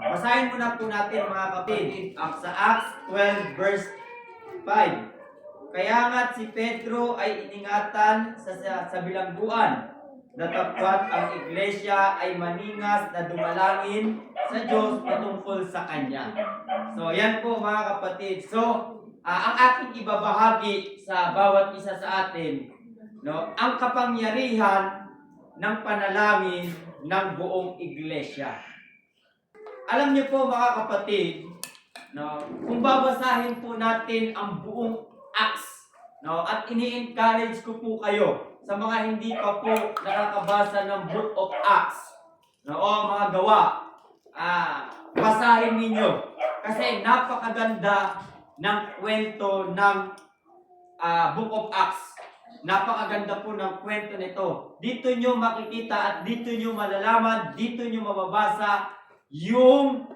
Basahin muna po natin mga kapatid sa Acts 12 verse 5. Kaya nga't si Pedro ay iningatan sa bilangguan, datapwat ang iglesia ay maningas na dumalangin sa Diyos patungkol sa Kanya. So, yan po mga kapatid. So, ang aking ibabahagi sa bawat isa sa atin, no, ang kapangyarihan ng panalangin ng buong iglesia. Alam niyo po mga kapatid, no, kung babasahin po natin ang buong Acts, no, at ini-encourage ko po kayo sa mga hindi pa po nakakabasa ng Book of Acts, no, o mga gawa, basahin ninyo kasi napakaganda ng kwento ng Book of Acts. Napakaganda po ng kwento nito. Dito nyo makikita at dito nyo malalaman, dito nyo mababasa yung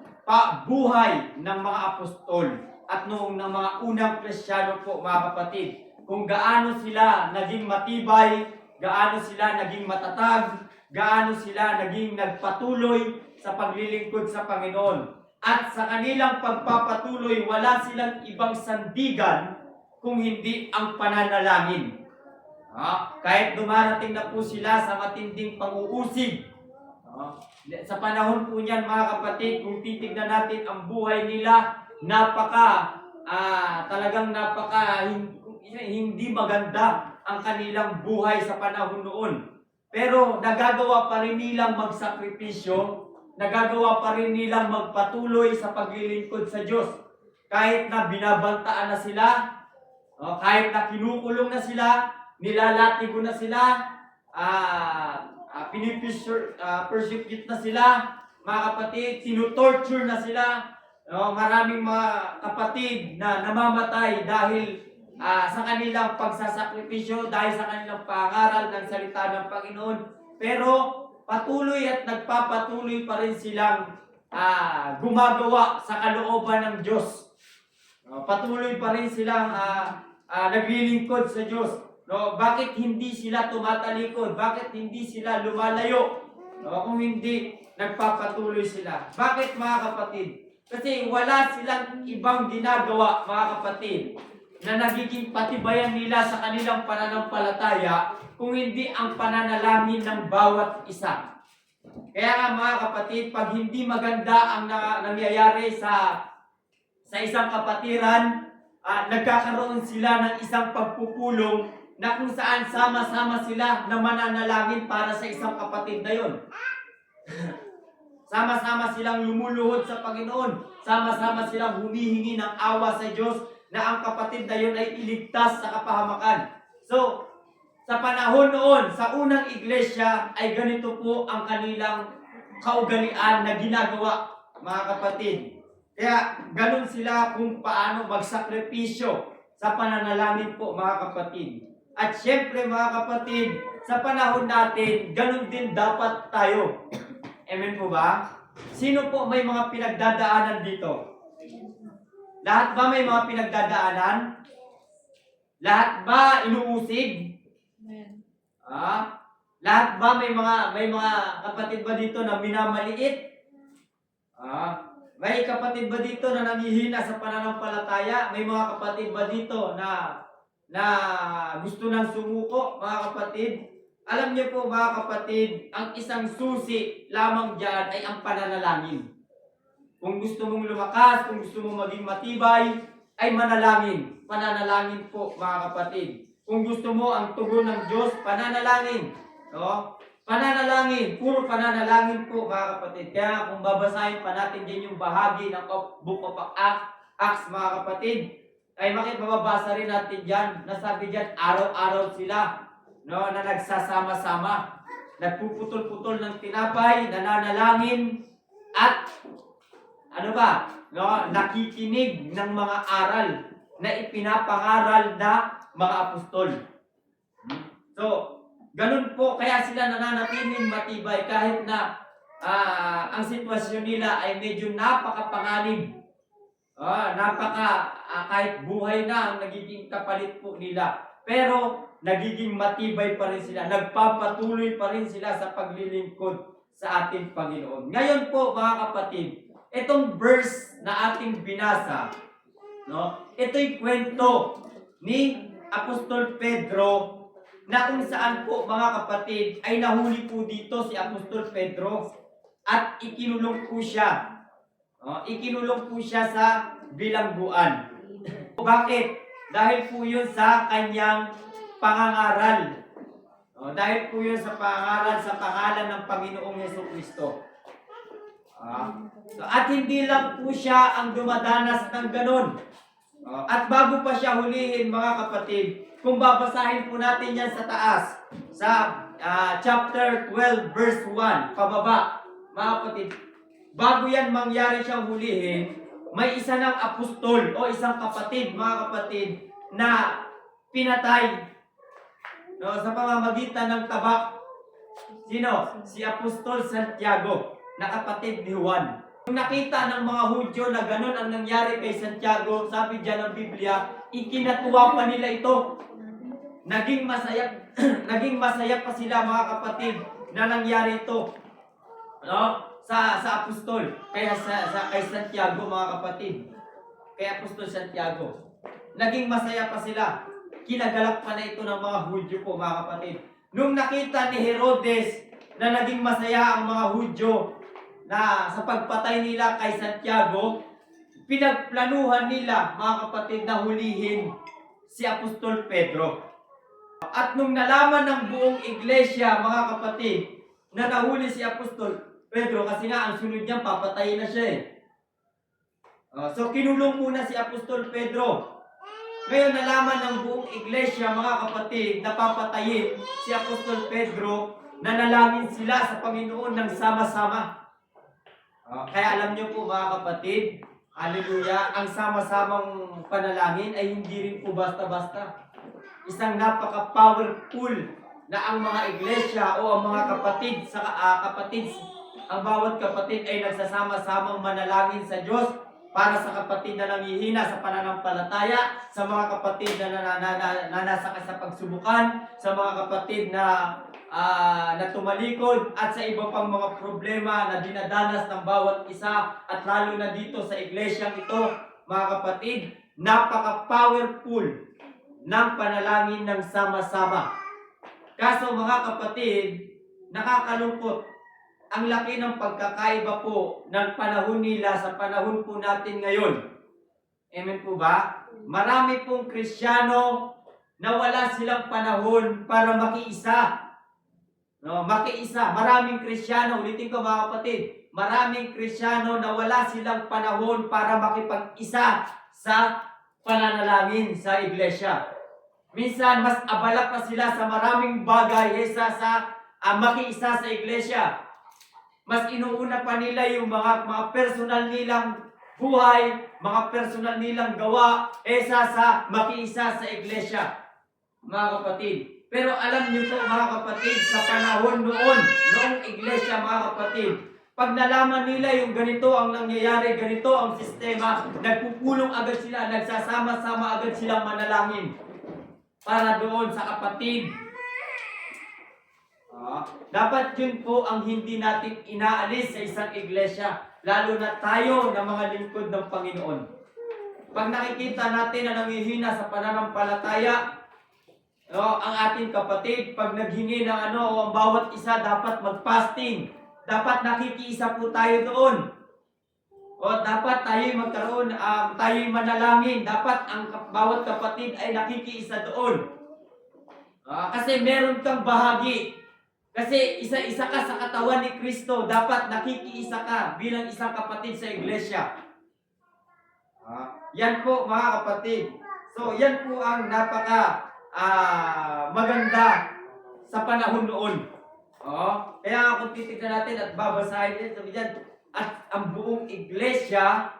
buhay ng mga apostol at noong ng mga unang Kristiyano po mga kapatid. Kung gaano sila naging matibay, gaano sila naging matatag, gaano sila naging nagpatuloy sa paglilingkod sa Panginoon. At sa kanilang pagpapatuloy, wala silang ibang sandigan kung hindi ang pananalangin. Kahit dumarating na po sila sa matinding pang-uusig. Sa panahon po niyan mga kapatid, kung titignan natin ang buhay nila, talagang hindi maganda ang kanilang buhay sa panahon noon. Pero nagagawa pa rin nilang magsakripisyo, nagagawa pa rin nilang magpatuloy sa paglilingkod sa Diyos. Kahit na binabantaan na sila, kahit na kinukulong na sila, nilalatigo na sila, persecute na sila, mga kapatid, tinutorture na sila. Maraming mga kapatid na namamatay dahil sa kanilang pagsasakripisyo, dahil sa kanilang pangaral ng salita ng Panginoon. Pero patuloy at nagpapatuloy pa rin silang gumagawa sa kalooban ng Diyos. Patuloy pa rin silang naglilingkod sa Diyos. Bakit hindi sila tumatalikod? Bakit hindi sila lumalayo? Kung hindi nagpapatuloy sila. Bakit mga kapatid? Kasi wala silang ibang ginagawa mga kapatid na nagiging patibayan nila sa kanilang pananampalataya kung hindi ang pananalangin ng bawat isa. Kaya nga mga kapatid, pag hindi maganda ang nangyayari sa isang kapatiran, nagkakaroon sila ng isang pagpupulong na kung saan sama-sama sila na mananalangin para sa isang kapatid na yun. Sama-sama silang lumuluhod sa Panginoon. Sama-sama silang humihingi ng awa sa Diyos na ang kapatid na yun ay iligtas sa kapahamakan. So, sa panahon noon, sa unang iglesia, ay ganito po ang kanilang kaugalian na ginagawa, mga kapatid. Kaya, ganun sila kung paano magsakripisyo sa pananalangin po, mga kapatid. At syempre, mga kapatid, sa panahon natin, ganun din dapat tayo. Amen po ba? Sino po may mga pinagdadaanan dito? Lahat ba may mga pinagdadaanan? Lahat ba inuusig? Lahat ba may mga kapatid ba dito na minamaliit? May kapatid ba dito na nanghihina sa pananampalataya? May mga kapatid ba dito na gusto nang sumuko, mga kapatid? Alam niyo po mga kapatid, ang isang susi lamang dyan ay ang pananalangin. Kung gusto mong lumakas, kung gusto mong maging matibay, ay manalangin. Pananalangin po mga kapatid. Kung gusto mo ang tugon ng Diyos, pananalangin. Pananalangin, puro pananalangin po mga kapatid. Kaya kung babasahin pa natin din yung bahagi ng Book of Acts mga kapatid, ay mababasa rin natin dyan, nasabi dyan, araw-araw sila na nagsasama-sama, nagpuputol-putol ng tinapay, nananalangin, at nakikinig ng mga aral na ipinapangaral na mga apostol. So, ganun po, kaya sila nananatiling matibay kahit na ang sitwasyon nila ay medyo napakapanganib. Kahit buhay na ang nagiging kapalit po nila. Pero, nagiging matibay pa rin sila. Nagpapatuloy pa rin sila sa paglilingkod sa ating Panginoon. Ngayon po, mga kapatid, itong verse na ating binasa, no? Ito'y kwento ni Apostol Pedro na kung saan po mga kapatid ay nahuli po dito si Apostol Pedro at ikinulong po siya. No? Ikinulong po siya sa bilangguan. Bakit? Dahil po yun sa kanyang pangangaral. No? Dahil po yun sa pangangaral sa pangalan ng Panginoong Jesucristo. At hindi lang po siya ang dumadanas ng ganun. At bago pa siya hulihin mga kapatid, kung babasahin po natin yan sa taas, sa chapter 12 verse 1, pababa, mga kapatid, bago yan mangyari siyang hulihin, may isa ng apostol o isang kapatid, mga kapatid, na pinatay, no, sa pamamagitan ng tabak. Sino? Si Apostol Santiago, na kapatid ni Juan. Kung nakita ng mga Hudyo na ganun ang nangyari kay Santiago, sabi diyan ng Biblia, ikinatuwa pa nila ito. Naging masaya pa sila mga kapatid na nangyari ito. No? Sa apostol, kay Santiago mga kapatid. Kay Apostol Santiago. Naging masaya pa sila. Kinagalak pa na ito ng mga Hudyo po mga kapatid. Nung nakita ni Herodes na naging masaya ang mga Hudyo na sa pagpatay nila kay Santiago, pinagplanuhan nila mga kapatid na hulihin si Apostol Pedro. At nung nalaman ng buong iglesia mga kapatid na nahuli si Apostol Pedro, kasi nga ang sunod niya papatayin na siya so kinulong muna si Apostol Pedro. Ngayon nalaman ng buong iglesia mga kapatid na papatayin si Apostol Pedro, nanalangin sila sa Panginoon ng sama-sama. Kaya alam niyo po mga kapatid, hallelujah, ang sama-samang panalangin ay hindi rin po basta-basta. Isang napaka-powerful na ang mga iglesia o ang mga kapatid, ang bawat kapatid ay nagsasama-samang manalangin sa Diyos para sa kapatid na nanghihina sa pananampalataya, sa mga kapatid na nasakay sa pagsubukan, sa mga kapatid na tumalikod at sa iba pang mga problema na dinadanas ng bawat isa, at lalo na dito sa iglesyang ito mga kapatid, napaka-powerful ng panalangin ng sama-sama. Kaso mga kapatid, nakakalungkot, ang laki ng pagkakaiba po ng panahon nila sa panahon po natin ngayon. Amen po ba? Marami pong Kristiyano na wala silang panahon para makiisa. No, makiisa. Maraming Kristiyano, ulitin ko mga kapatid, maraming Kristiyano na wala silang panahon para makipag-isa sa pananalangin sa iglesia. Minsan, mas abala pa sila sa maraming bagay kaysa sa makiisa sa iglesia. Mas inuuna pa nila yung mga personal nilang buhay, mga personal nilang gawa, kaysa sa makiisa sa iglesia, mga kapatid. Pero alam niyo po mga kapatid, sa panahon noong iglesia mga kapatid, pag nalaman nila yung ganito ang nangyayari, ganito ang sistema, nagpupulong agad sila, nagsasama-sama agad silang manalangin para doon sa kapatid. Dapat yun po ang hindi natin inaalis sa isang iglesia, lalo na tayo na mga lingkod ng Panginoon. Pag nakikita natin na nanghihina sa pananampalataya, ang ating kapatid, pag naghingi ng ang bawat isa dapat mag-fasting. Dapat nakikiisa po tayo doon. Dapat tayo magkaroon, tayo manalangin. Dapat ang bawat kapatid ay nakikiisa doon. Kasi meron kang bahagi. Kasi isa-isa ka sa katawan ni Kristo. Dapat nakikiisa ka bilang isang kapatid sa iglesia. Yan po mga kapatid. So yan po ang napaka maganda sa panahon noon. Kaya kung titignan natin at babasahin din, sabi dyan, at ang buong iglesia,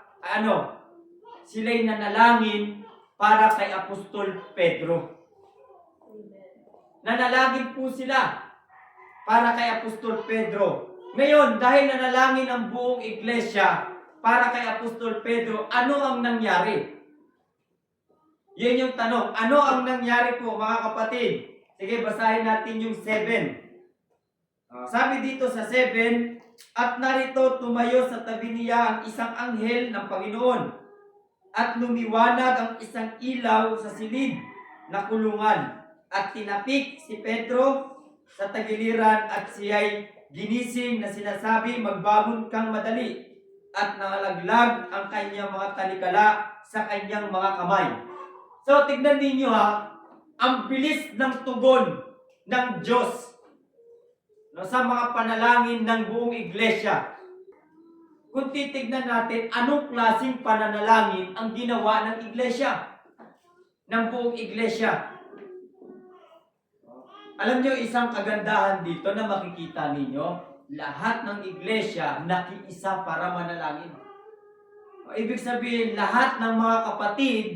sila'y nanalangin para kay Apostol Pedro. Nanalangin po sila para kay Apostol Pedro. Ngayon, dahil nanalangin ang buong iglesia para kay Apostol Pedro, ano ang nangyari? Yan yung tanong. Ano ang nangyari po mga kapatid? Sige, basahin natin yung 7. Sabi dito sa 7, At narito tumayo sa tabi niya ang isang anghel ng Panginoon at lumiwanag ang isang ilaw sa silid na kulungan at tinapik si Pedro sa tagiliran at siya'y ginising na sinasabi, magbangon kang madali, at nalaglag ang kanyang mga talikala sa kanyang mga kamay. So tignan ninyo ang bilis ng tugon ng Diyos sa mga panalangin ng buong iglesia. Kung titignan natin, anong klaseng pananalangin ang ginawa ng iglesia, ng buong iglesia. Alam niyo, isang kagandahan dito na makikita ninyo, lahat ng iglesia nakiisa para manalangin. Ibig sabihin, lahat ng mga kapatid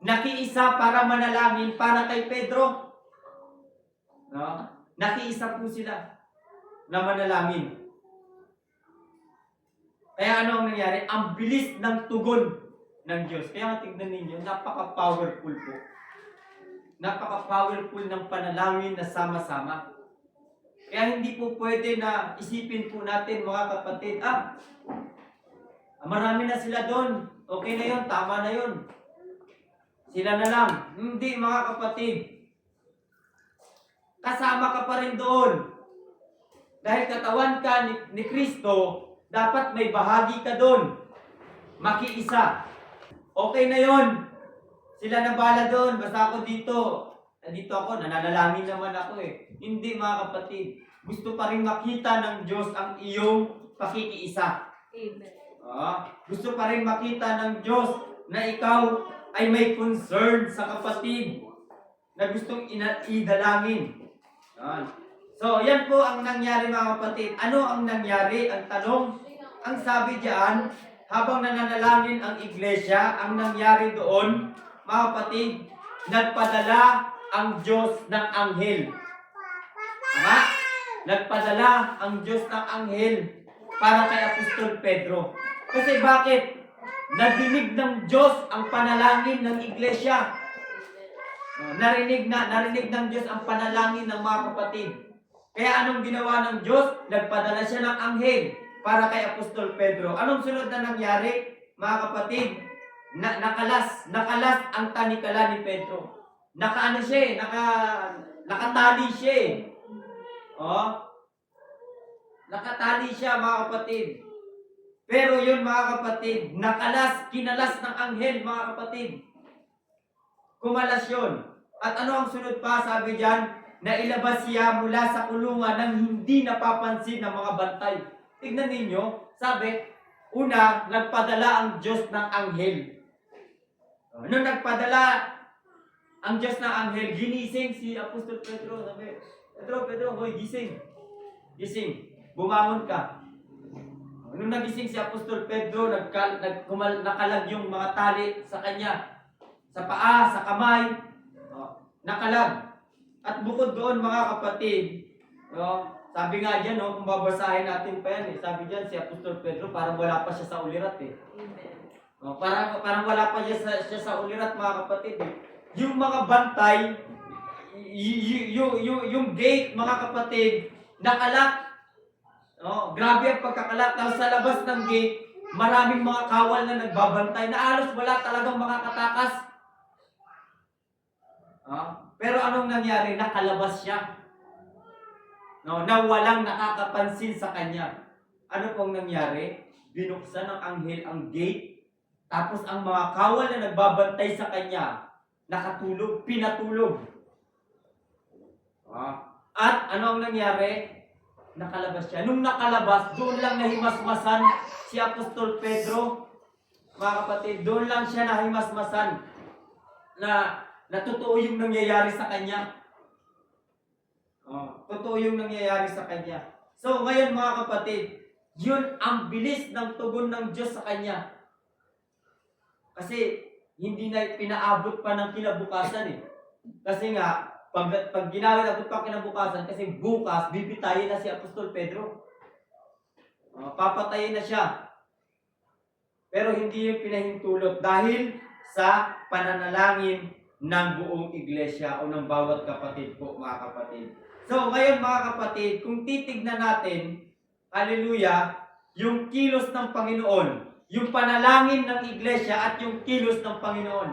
nakiisa para manalangin para kay Pedro. No? Nakiisa po sila na manalangin. Kaya ano ang nangyari? Ang bilis ng tugon ng Diyos. Kaya tingnan ninyo, napaka-powerful po. Napaka-powerful ng panalangin na sama-sama. Kaya hindi po pwede na isipin po natin, mga kapatid, marami na sila doon. Okay na yun, tama na yun. Sila na lang. Hindi, mga kapatid. Kasama ka pa rin doon. Dahil katawan ka ni Kristo, dapat may bahagi ka doon. Makiisa. Okay na yun. Sila na bala doon. Basta ako dito. Nandito ako. Nananalangin naman ako eh. Hindi, mga kapatid. Gusto pa rin makita ng Diyos ang iyong pakikiisa. Amen. Gusto pa rin makita ng Diyos na ikaw ay may concern sa kapatid na gustong idalangin. So, yan po ang nangyari, mga kapatid. Ano ang nangyari? Ang tanong, ang sabi diyan, habang nananalangin ang iglesia, ang nangyari doon, mga kapatid, nagpadala ang Diyos ng anghel. Tama? Nagpadala ang Diyos ng anghel para kay Apostol Pedro. Kasi bakit? Nadinig ng Diyos ang panalangin ng iglesia. Narinig ng Diyos ang panalangin ng mga kapatid. Kaya anong ginawa ng Diyos? Nagpadala siya ng anghel para kay Apostol Pedro. Anong sunod na nangyari, mga kapatid? Nakalas ang tanikala ni Pedro. Nakatali siya. Nakatali siya, mga kapatid. Pero yun, mga kapatid, kinalas ng anghel, mga kapatid. Kumalas yun. At ano ang sunod pa? Sabi diyan, nailabas siya mula sa kulungan ng hindi napapansin ng mga bantay. Tignan ninyo, sabi, una, nagpadala ang Diyos ng anghel. Nung nagpadala ang Diyos ng anghel, ginising si Apostol Pedro. Sabi, Pedro, hoy, gising. Gising, bumangon ka. Nung nagising si Apostol Pedro, nakalag yung mga tali sa kanya. Sa paa, sa kamay, nakalag. At bukod doon, mga kapatid, sabi nga dyan, kung babasahin natin pa yan, sabi dyan si Apostol Pedro, parang wala pa siya sa ulirat eh. Amen. Parang wala pa siya sa ulirat, mga kapatid eh. Yung mga bantay, yung gate, mga kapatid, nakalak. Grabe ang pagkakalak. Tapos sa labas ng gate, maraming mga kawal na nagbabantay na halos wala talagang makakatakas. Pero anong nangyari? Nakalabas siya. Na walang nakakapansin sa kanya. Ano pong nangyari? Binuksan ng anghel ang gate. Tapos ang mga kawal na nagbabantay sa kanya, nakatulog, pinatulog. At ano ang nangyari? Nakalabas siya. Nung nakalabas, doon lang nahimasmasan si Apostol Pedro. Mga kapatid, doon lang siya nahimasmasan na totoo yung nangyayari sa kanya. Totoo yung nangyayari sa kanya. So ngayon, mga kapatid, yun ang bilis ng tugon ng Diyos sa kanya. Kasi hindi na pinaabot pa ng kinabukasan eh. Kasi nga, pag ginawin pa kinabukasan, kasi bukas, bibitayin na si Apostol Pedro. Papatayin na siya. Pero hindi yung pinahintulot dahil sa pananalangin ng buong iglesia o ng bawat kapatid po, mga kapatid. So, ngayon, mga kapatid, kung titignan natin, hallelujah, yung kilos ng Panginoon, yung panalangin ng iglesia at yung kilos ng Panginoon.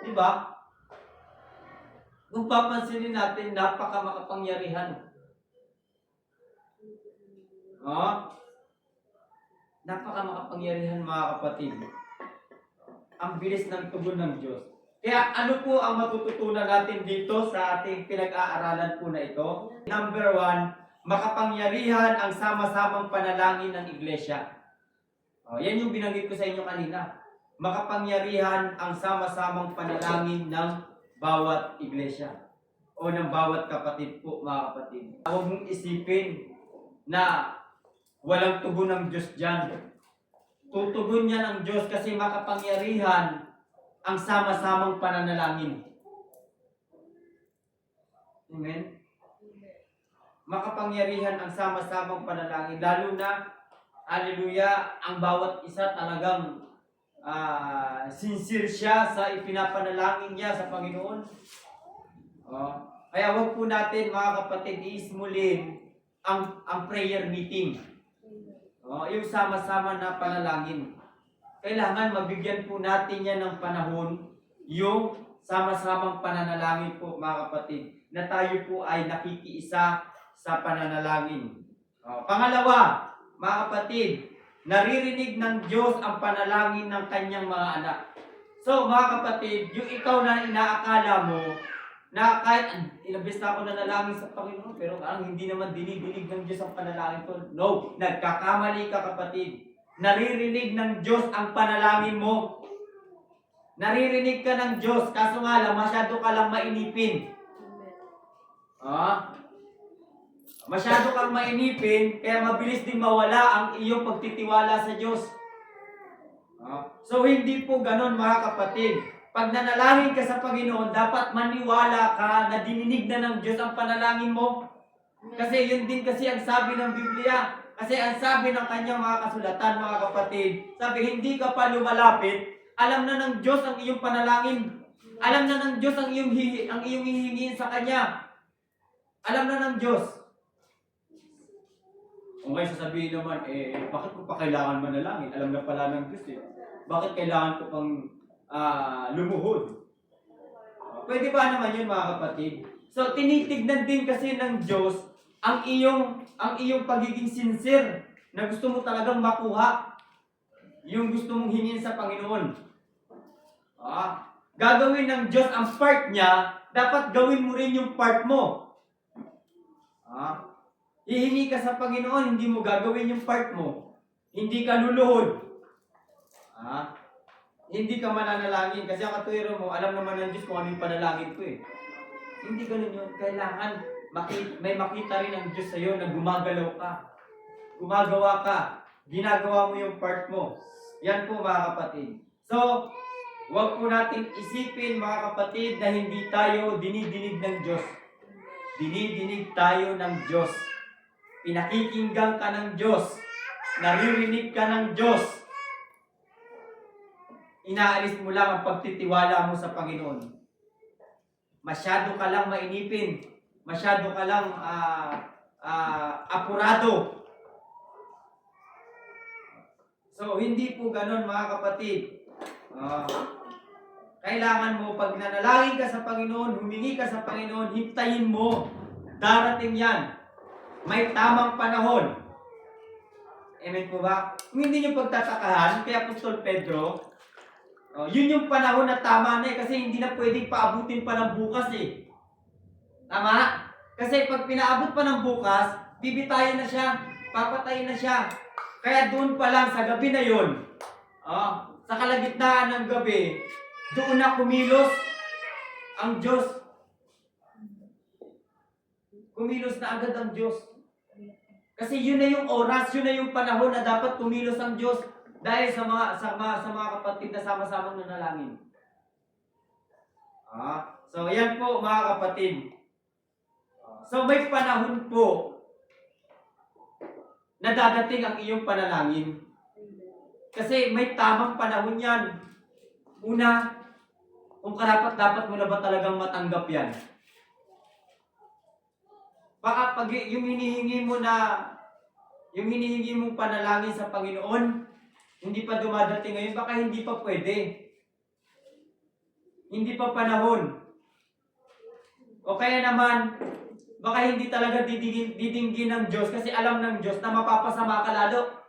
Di ba? Kung papansinin natin, napaka makapangyarihan. Oh, napaka makapangyarihan mga kapatid. Ang bilis ng tugon ng Diyos. Kaya ano po ang matututunan natin dito sa ating pinag-aaralan po na ito? Number 1, makapangyarihan ang sama-samang panalangin ng iglesia. Yan yung binanggit ko sa inyo kanina. Makapangyarihan ang sama-samang panalangin ng bawat iglesia o ng bawat kapatid po, mga kapatid. Huwag mong isipin na walang tugon ng Diyos dyan. Tutugon yan ang Diyos kasi makapangyarihan ang sama-samang pananalangin. Amen? Makapangyarihan ang sama-samang panalangin. Lalo na, hallelujah, ang bawat isa talagang sincere siya sa ipinapanalangin niya sa Panginoon. Kaya wag po natin, mga kapatid, iismulin ang prayer meeting. Yung sama-sama na panalangin. Kailangan mabigyan po natin yan ng panahon, yung sama-samang pananalangin po, mga kapatid, na tayo po ay nakikiisa sa pananalangin. Pangalawa, mga kapatid, naririnig ng Diyos ang panalangin ng kanyang mga anak. So, mga kapatid, yung ikaw na inaakala mo, na kahit ilang beses na ako nanalangin sa Panginoon, pero hindi naman dinidinig ng Diyos ang panalangin ko. No, nagkakamali ka, kapatid. Naririnig ng Diyos ang panalangin mo. Naririnig ka ng Diyos, kaso nga lang, masyado ka lang mainipin. Masyado kang mainipin, kaya mabilis din mawala ang iyong pagtitiwala sa Diyos. So, hindi po ganon, mga kapatid. Pag nanalangin ka sa Panginoon, dapat maniwala ka na dininig na ng Diyos ang panalangin mo. Kasi yun din kasi ang sabi ng Biblia. Kasi ang sabi ng kanyang mga kasulatan, mga kapatid, sabi, hindi ka pa lumalapit, alam na ng Diyos ang iyong panalangin. Alam na ng Diyos ang iyong hihingin sa Kanya. Alam na ng Diyos. Okay, sasabihin naman, bakit ko pa kailangan manalangin? Alam na pala ng Diyos eh. Bakit kailangan ko pang lumuhod? Pwede ba naman yun, mga kapatid? So, tinitignan din kasi ng Diyos ang iyong pagiging sincere na gusto mo talagang makuha. Yung gusto mong hingin sa Panginoon. Gagawin ng Diyos ang part niya, dapat gawin mo rin yung part mo. Hihingi ka sa Panginoon, hindi mo gagawin yung part mo. Hindi ka luluhod. Hindi ka mananalangin kasi ang katuwiro mo, alam naman ng Diyos kung ano yung panalangin ko eh. Hindi ganun yun. Kailangan may makita rin ng Diyos sa'yo na gumagalaw ka. Gumagawa ka. Ginagawa mo yung part mo. Yan po, mga kapatid. So, huwag po natin isipin, mga kapatid, na hindi tayo dinidinig ng Diyos. Dinidinig tayo ng Diyos. Pinakikinggan ka ng Diyos. Naririnig ka ng Diyos. Inaalis mo lang ang pagtitiwala mo sa Panginoon. Masyado ka lang mainipin. Masyado ka lang apurado. So, hindi po ganon, mga kapatid. Kailangan mo, pag nanalangin ka sa Panginoon, humingi ka sa Panginoon, hintayin mo. Darating yan. May tamang panahon. Amen po ba? Kung hindi nyo pagtatakahan, kay Apostol Pedro, yun yung panahon na tama na kasi hindi na pwedeng paabutin pa ng bukas eh. Tama? Kasi pag pinaabot pa ng bukas, bibitayin na siya, papatayin na siya. Kaya doon pa lang sa gabi na yun, sa kalagitnaan ng gabi, doon na kumilos ang Diyos. Kumilos na agad ang Diyos. Kasi yun na yung oras, yun na yung panahon na dapat kumilos ang Diyos. Dahil sa mga kapatid na sama-samang nanalangin. So, yan po, mga kapatid. So, may panahon po na dadating ang iyong panalangin. Kasi may tamang panahon yan. Una, kung karapat-dapat mo na ba talagang matanggap yan? Baka pag yung hinihingi mo na yung hinihingi mong panalangin sa Panginoon, hindi pa dumadating ngayon, baka hindi pa pwede. Hindi pa panahon. O kaya naman, baka hindi talaga didinggin ng Diyos kasi alam ng Diyos na mapapasama ka lalo.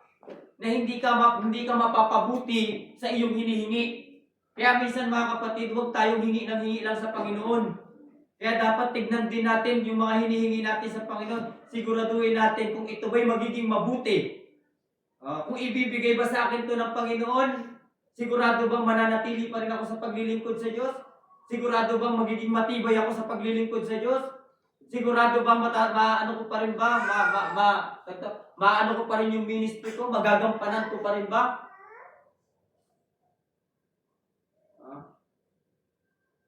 Na hindi ka mapapabuti sa iyong hinihingi. Kaya minsan mga kapatid, huwag tayong hingi ng hingi lang sa Panginoon. Kaya dapat tignan din natin yung mga hinihingi natin sa Panginoon. Siguraduhin natin kung ito ba'y magiging mabuti. Kung ibibigay ba sa akin to ng Panginoon, sigurado bang mananatili pa rin ako sa paglilingkod sa Diyos? Sigurado bang magiging matibay ako sa paglilingkod sa Diyos? Sigurado bang maano ko pa rin ba? Maano ko pa rin yung ministry ko? Magagampanan ko pa rin ba?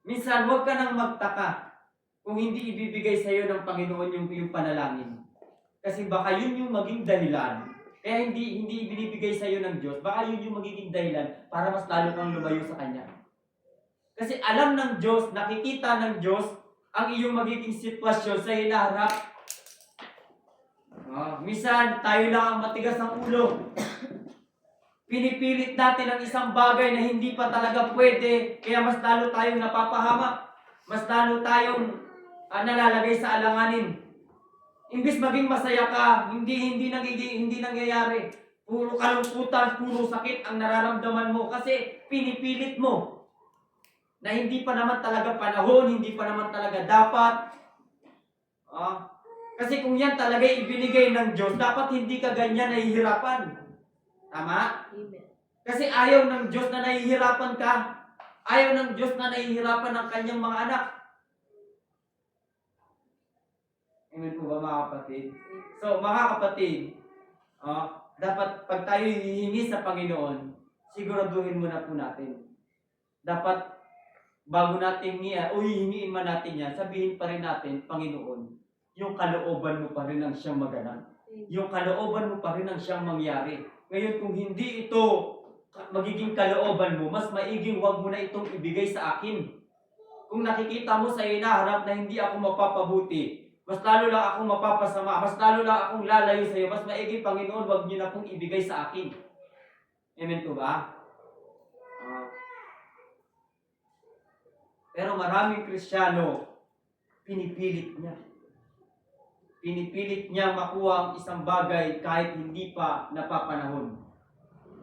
Minsan, huwag ka nang magtaka kung hindi ibibigay sa iyo ng Panginoon yung panalangin. Kasi baka yun yung maging dahilan. Kaya hindi ibinibigay sa iyo ng Diyos. Baka yun yung magiging dahilan para mas lalo kang lumayo sa Kanya. Kasi alam ng Diyos, nakikita ng Diyos ang iyong magiging sitwasyon sa hinaharap. Minsan, tayo lang ang matigas ng ulo. Pinipilit natin ang isang bagay na hindi pa talaga pwede, kaya mas lalo tayong napapahamak. Mas lalo tayong nalalagay sa alanganin. Imbis maging masaya ka, hindi nangyayari. Puro kalungkutan, puro sakit ang nararamdaman mo kasi pinipilit mo na hindi pa naman talaga panahon, hindi pa naman talaga dapat. Kasi kung yan talaga ibinigay ng Diyos, dapat hindi ka ganyan nahihirapan. Tama? Amen. Kasi ayaw ng Diyos na nahihirapan ka. Ayaw ng Diyos na nahihirapan ang kanyang mga anak. Amen po ba mga kapatid? So mga kapatid, dapat pag tayo hihingi sa Panginoon, siguraduhin muna po natin. Dapat bago natin hihingiin man natin yan, sabihin pa rin natin, Panginoon, yung kalooban mo pa rin ang siyang maganap. Yung kalooban mo pa rin ang siyang mangyari. Ngayon kung hindi ito magiging kalooban mo, mas maiging wag mo na itong ibigay sa akin. Kung nakikita mo sa hinaharap na hindi ako mapapabuti, mas lalo lang akong mapapasama, mas lalo lang akong lalayo sa iyo, mas maiging Panginoon, wag niyo na pong ibigay sa akin. Amen po ba? Pero maraming Kristiyano, pinipilit niya. Pinipilit niya makuha ang isang bagay kahit hindi pa napapanahon.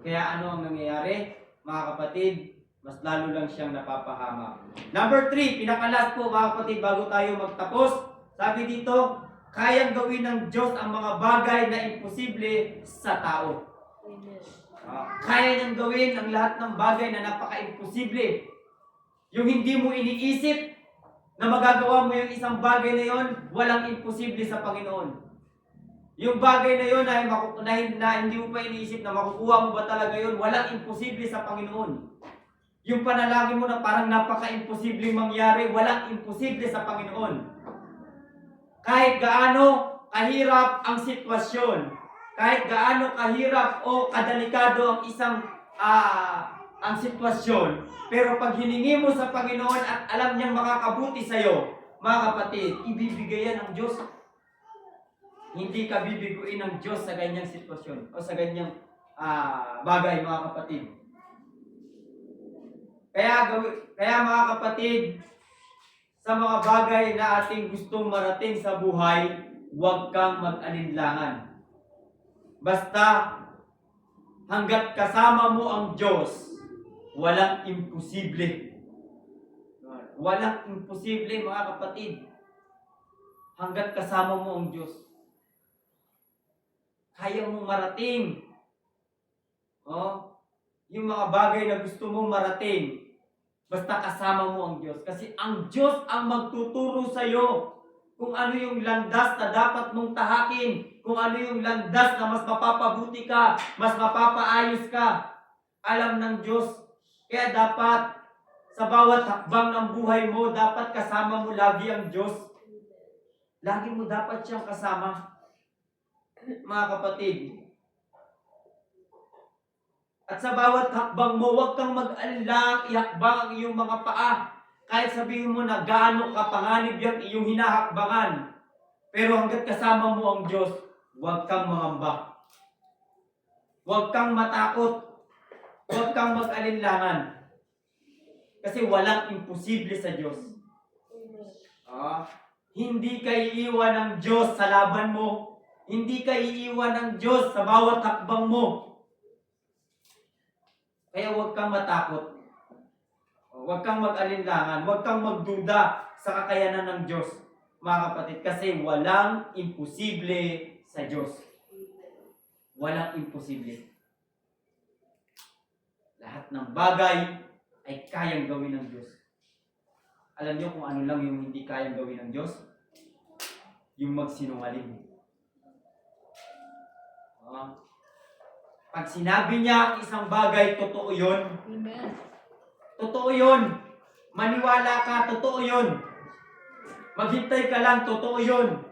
Kaya ano ang nangyayari? Mga kapatid, mas lalo lang siyang napapahamak. Number 3, pinakalas po mga kapatid bago tayo magtapos. Sabi dito, kayang gawin ng Diyos ang mga bagay na imposible sa tao. Amen. Kaya niyang gawin ang lahat ng bagay na napaka-imposible. Yung hindi mo iniisip, na magagawa mo yung isang bagay na yon, walang imposible sa Panginoon. Yung bagay na yon na hindi mo pa iniisip na makukuha mo ba talaga yon, walang imposible sa Panginoon. Yung panalangin mo na parang napaka-imposible mangyari, walang imposible sa Panginoon. Kahit gaano kahirap ang sitwasyon, kahit gaano kahirap o kadelikado ang isang ang sitwasyon, pero pag hiningi mo sa Panginoon at alam niyang makakabuti sa iyo, mga kapatid, ibibigay yan ng Diyos. Hindi ka bibiguin ng Diyos sa ganyang sitwasyon o sa ganyang bagay, mga kapatid. Kaya mga kapatid, sa mga bagay na ating gustong marating sa buhay, huwag kang mag-alinlangan. Basta hanggat kasama mo ang Diyos, walang imposible. Walang imposible mga kapatid. Hanggat kasama mo ang Diyos. Kaya mong marating. Yung mga bagay na gusto mong marating. Basta kasama mo ang Diyos. Kasi ang Diyos ang magtuturo sa iyo kung ano yung landas na dapat mong tahakin. Kung ano yung landas na mas mapapabuti ka, mas mapapaayos ka. Alam ng Diyos. Kaya dapat sa bawat hakbang ng buhay mo, dapat kasama mo lagi ang Diyos. Lagi mo dapat siyang kasama. Mga kapatid. At sa bawat hakbang mo, huwag kang mag-alinlang ihakbang ang iyong mga paa. Kahit sabihin mo na gaano kapanganib yung iyong hinahakbangan. Pero hanggat kasama mo ang Diyos, huwag kang mangamba. Huwag kang matakot. Huwag kang mag-alinlangan. Kasi walang imposible sa Diyos. Hindi ka iiwan ng Diyos sa laban mo. Hindi ka iiwan ng Diyos sa bawat hakbang mo. Kaya huwag kang matakot. Huwag kang mag-alinlangan. Huwag kang magduda sa kakayanan ng Diyos, mga kapatid. Kasi walang imposible sa Diyos. Walang imposible. Lahat ng bagay ay kayang gawin ng Diyos. Alam niyo kung ano lang yung hindi kayang gawin ng Diyos? Yung magsinungaling. Pag sinabi niya ang isang bagay, totoo yun. Amen. Totoo yun. Maniwala ka, totoo yun. Maghintay ka lang, totoo yun.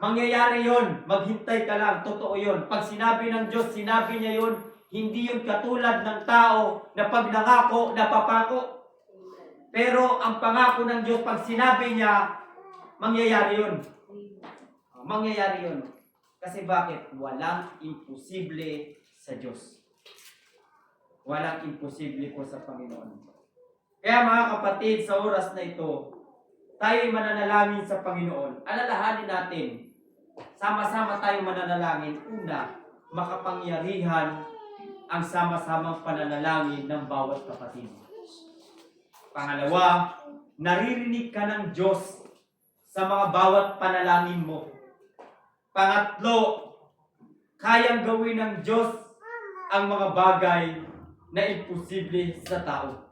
Mangyayari yun, maghintay ka lang, totoo yun. Pag sinabi ng Diyos, sinabi niya yun, hindi yun katulad ng tao na pag nangako, napapako. Pero ang pangako ng Diyos, pag sinabi niya, mangyayari yun. Mangyayari yun. Kasi bakit? Walang imposible sa Diyos. Walang imposible po sa Panginoon. Kaya mga kapatid, sa oras na ito, tayo'y mananalangin sa Panginoon. Alalahanin natin, sama-sama tayong mananalangin. Una, makapangyarihan ang sama-samang pananalangin ng bawat kapatid. Pangalawa, naririnig ka ng Diyos sa mga bawat panalangin mo. Pangatlo, kayang gawin ng Diyos ang mga bagay na imposible sa tao.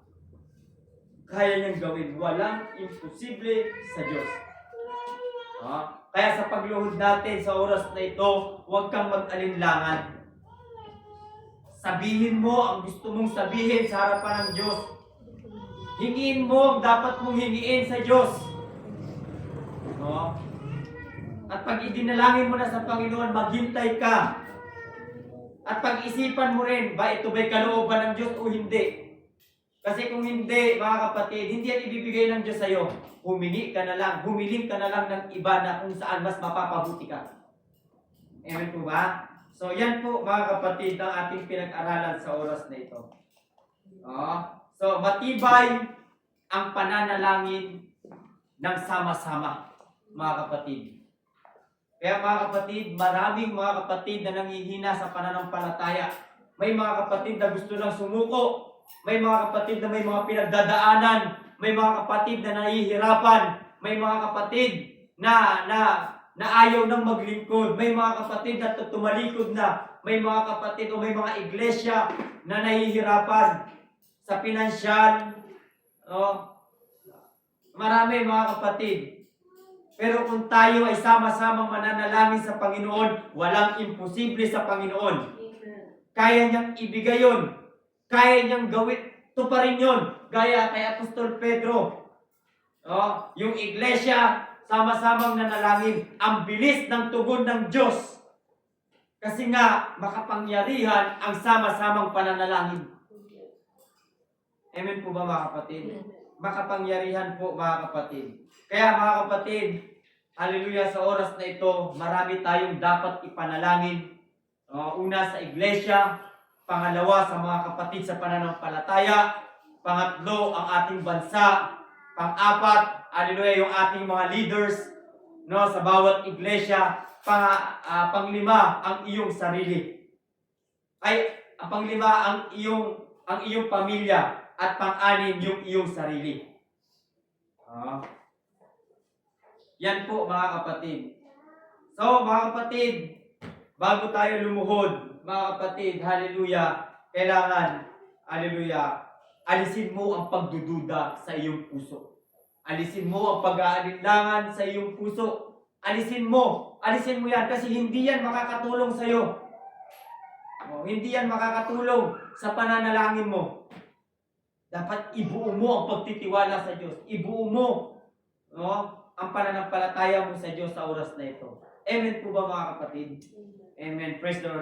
Kaya niyang gawin. Walang imposible sa Diyos. Kaya sa pagluhod natin sa oras na ito, huwag kang mag-alinlangan. Sabihin mo ang gusto mong sabihin sa harapan ng Diyos. Hingiin mo ang dapat mong hingiin sa Diyos. At pag idinalangin mo na sa Panginoon, maghintay ka. At pag-isipan mo rin, ba ito ba'y kalooban ng Diyos o hindi? Kasi kung hindi, mga kapatid, hindi yan ibibigay ng Diyos sa'yo. Humiling ka na lang ng iba na kung saan mas mapapabuti ka. Amen po ba? So yan po mga kapatid ang ating pinag-aralan sa oras na ito. So matibay ang pananalangin ng sama-sama, mga kapatid. Kaya mga kapatid, maraming mga kapatid na nanghihina sa pananampalataya. May mga kapatid na gusto lang sumuko. May mga kapatid na may mga pinagdadaanan. May mga kapatid na nahihirapan. May mga kapatid na ayaw nang maglingkod. May mga kapatid na tumalikod na. May mga kapatid o may mga iglesia na nahihirapan sa pinansyal. Marami mga kapatid. Pero kung tayo ay sama-samang mananalangin sa Panginoon, walang imposible sa Panginoon. Kaya niyang ibigay yun. Kaya niyang gawin. Tuparin yun. Gaya kay Apostol Pedro. Yung iglesia, sama-samang nanalangin. Ang bilis ng tugon ng Diyos. Kasi nga, makapangyarihan ang sama-samang pananalangin. Amen po ba mga kapatid? Makapangyarihan po mga kapatid. Kaya mga kapatid, hallelujah, sa oras na ito, marami tayong dapat ipanalangin. Una sa iglesia, pangalawa sa mga kapatid sa pananampalataya, pangatlo ang ating bansa, pang-apat, hallelujah, yung ating mga leaders sa bawat iglesia, panglima ang iyong sarili. Ang panglima ang iyong pamilya at pang-anim yung iyong sarili. Yan po mga kapatid. So mga kapatid, bago tayo lumuhod, mga kapatid, hallelujah, kailangan, hallelujah, alisin mo ang pagdududa sa iyong puso. Alisin mo ang pag-aalinlangan sa iyong puso. Alisin mo yan kasi hindi yan makakatulong sa iyo. Hindi yan makakatulong sa pananalangin mo. Dapat ibuo mo ang pagtitiwala sa Diyos. Ibuo mo ang pananampalataya mo sa Diyos sa oras na ito. Amen po ba mga kapatid? Amen. Praise the Lord.